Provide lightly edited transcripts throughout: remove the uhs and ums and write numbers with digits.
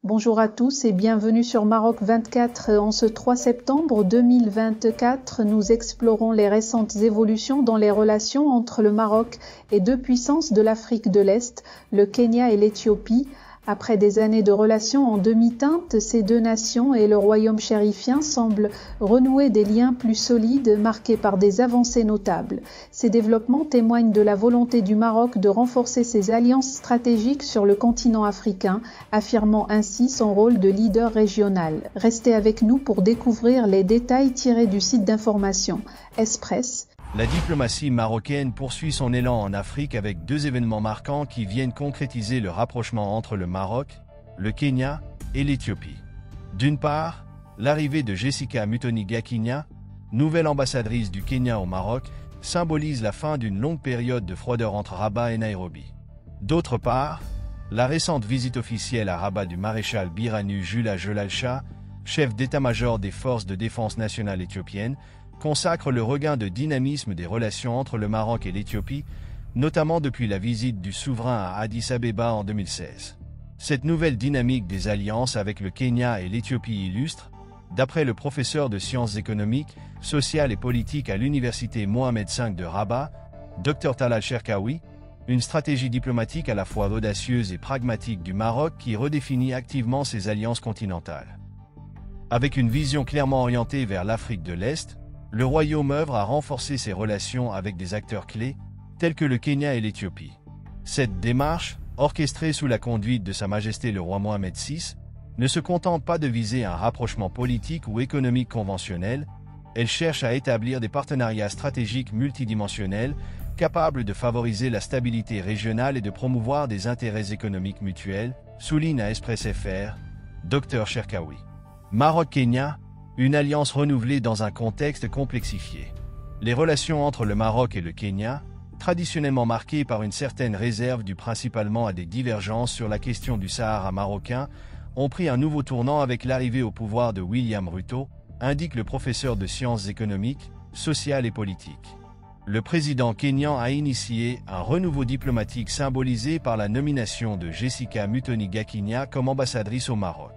Bonjour à tous et bienvenue sur Maroc 24. En ce 3 septembre 2024, nous explorons les récentes évolutions dans les relations entre le Maroc et deux puissances de l'Afrique de l'Est, le Kenya et l'Éthiopie. Après des années de relations en demi-teinte, ces deux nations et le royaume chérifien semblent renouer des liens plus solides marqués par des avancées notables. Ces développements témoignent de la volonté du Maroc de renforcer ses alliances stratégiques sur le continent africain, affirmant ainsi son rôle de leader régional. Restez avec nous pour découvrir les détails tirés du site d'information Express. La diplomatie marocaine poursuit son élan en Afrique avec deux événements marquants qui viennent concrétiser le rapprochement entre le Maroc, le Kenya et l'Éthiopie. D'une part, l'arrivée de Jessica Mutoni-Gakinya, nouvelle ambassadrice du Kenya au Maroc, symbolise la fin d'une longue période de froideur entre Rabat et Nairobi. D'autre part, la récente visite officielle à Rabat du maréchal Birhanu Jula Jolalcha, chef d'état-major des forces de défense nationale éthiopiennes, consacre le regain de dynamisme des relations entre le Maroc et l'Éthiopie, notamment depuis la visite du souverain à Addis Abeba en 2016. Cette nouvelle dynamique des alliances avec le Kenya et l'Éthiopie illustre, d'après le professeur de sciences économiques, sociales et politiques à l'université Mohamed V de Rabat, Dr Talal Cherkaoui, une stratégie diplomatique à la fois audacieuse et pragmatique du Maroc qui redéfinit activement ses alliances continentales. Avec une vision clairement orientée vers l'Afrique de l'Est, le Royaume œuvre à renforcer ses relations avec des acteurs clés, tels que le Kenya et l'Éthiopie. Cette démarche, orchestrée sous la conduite de Sa Majesté le roi Mohamed VI, ne se contente pas de viser un rapprochement politique ou économique conventionnel, elle cherche à établir des partenariats stratégiques multidimensionnels capables de favoriser la stabilité régionale et de promouvoir des intérêts économiques mutuels, souligne à Express FR, Dr Cherkaoui. Maroc-Kenya, une alliance renouvelée dans un contexte complexifié. Les relations entre le Maroc et le Kenya, traditionnellement marquées par une certaine réserve due principalement à des divergences sur la question du Sahara marocain, ont pris un nouveau tournant avec l'arrivée au pouvoir de William Ruto, indique le professeur de sciences économiques, sociales et politiques. Le président kényan a initié un renouveau diplomatique symbolisé par la nomination de Jessica Mutoni-Gakinya comme ambassadrice au Maroc.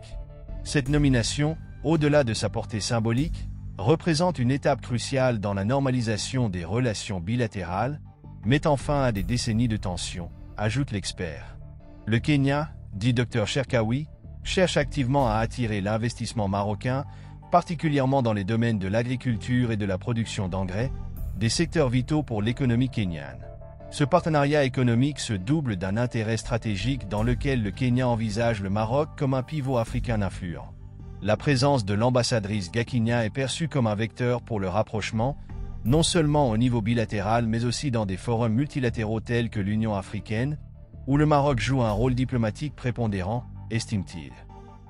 Cette nomination, au-delà de sa portée symbolique, représente une étape cruciale dans la normalisation des relations bilatérales, mettant fin à des décennies de tensions, ajoute l'expert. Le Kenya, dit Dr Cherkaoui, cherche activement à attirer l'investissement marocain, particulièrement dans les domaines de l'agriculture et de la production d'engrais, des secteurs vitaux pour l'économie kenyane. Ce partenariat économique se double d'un intérêt stratégique dans lequel le Kenya envisage le Maroc comme un pivot africain influent. La présence de l'ambassadrice Gakinya est perçue comme un vecteur pour le rapprochement, non seulement au niveau bilatéral mais aussi dans des forums multilatéraux tels que l'Union africaine, où le Maroc joue un rôle diplomatique prépondérant, estime-t-il.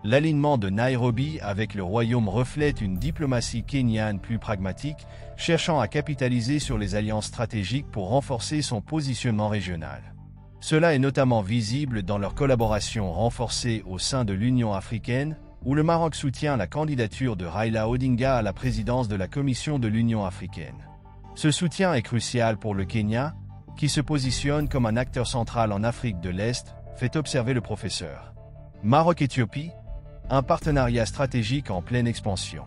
L'alignement de Nairobi avec le Royaume reflète une diplomatie kenyane plus pragmatique, cherchant à capitaliser sur les alliances stratégiques pour renforcer son positionnement régional. Cela est notamment visible dans leur collaboration renforcée au sein de l'Union africaine, où le Maroc soutient la candidature de Raila Odinga à la présidence de la Commission de l'Union africaine. Ce soutien est crucial pour le Kenya, qui se positionne comme un acteur central en Afrique de l'Est, fait observer le professeur. Maroc-Éthiopie, un partenariat stratégique en pleine expansion.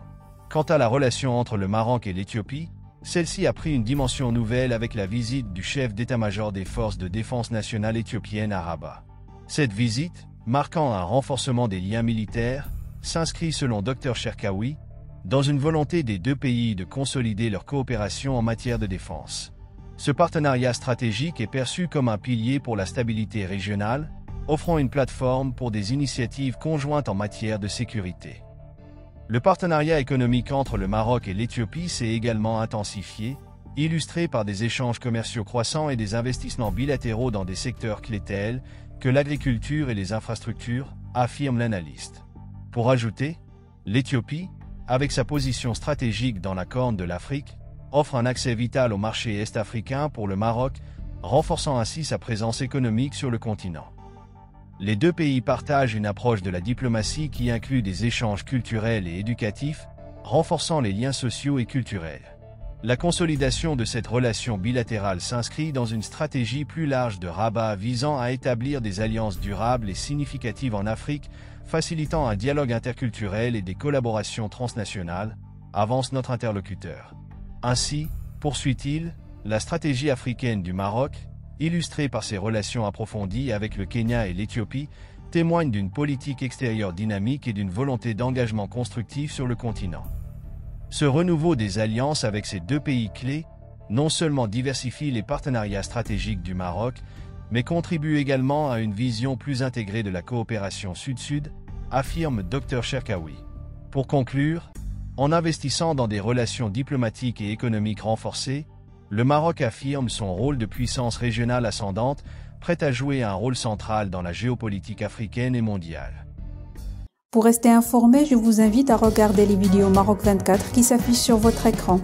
Quant à la relation entre le Maroc et l'Éthiopie, celle-ci a pris une dimension nouvelle avec la visite du chef d'état-major des forces de défense nationale éthiopiennes à Rabat. Cette visite, marquant un renforcement des liens militaires, s'inscrit selon Dr Cherkaoui dans une volonté des deux pays de consolider leur coopération en matière de défense. Ce partenariat stratégique est perçu comme un pilier pour la stabilité régionale, offrant une plateforme pour des initiatives conjointes en matière de sécurité. Le partenariat économique entre le Maroc et l'Éthiopie s'est également intensifié, illustré par des échanges commerciaux croissants et des investissements bilatéraux dans des secteurs clés tels que l'agriculture et les infrastructures, affirme l'analyste. Pour ajouter, l'Éthiopie, avec sa position stratégique dans la Corne de l'Afrique, offre un accès vital au marché est-africain pour le Maroc, renforçant ainsi sa présence économique sur le continent. Les deux pays partagent une approche de la diplomatie qui inclut des échanges culturels et éducatifs, renforçant les liens sociaux et culturels. La consolidation de cette relation bilatérale s'inscrit dans une stratégie plus large de Rabat visant à établir des alliances durables et significatives en Afrique, facilitant un dialogue interculturel et des collaborations transnationales, avance notre interlocuteur. Ainsi, poursuit-il, la stratégie africaine du Maroc, illustrée par ses relations approfondies avec le Kenya et l'Éthiopie, témoigne d'une politique extérieure dynamique et d'une volonté d'engagement constructif sur le continent. Ce renouveau des alliances avec ces deux pays clés non seulement diversifie les partenariats stratégiques du Maroc, mais contribue également à une vision plus intégrée de la coopération Sud-Sud, affirme Dr Cherkaoui. Pour conclure, en investissant dans des relations diplomatiques et économiques renforcées, le Maroc affirme son rôle de puissance régionale ascendante, prête à jouer un rôle central dans la géopolitique africaine et mondiale. Pour rester informé, je vous invite à regarder les vidéos Maroc 24 qui s'affichent sur votre écran.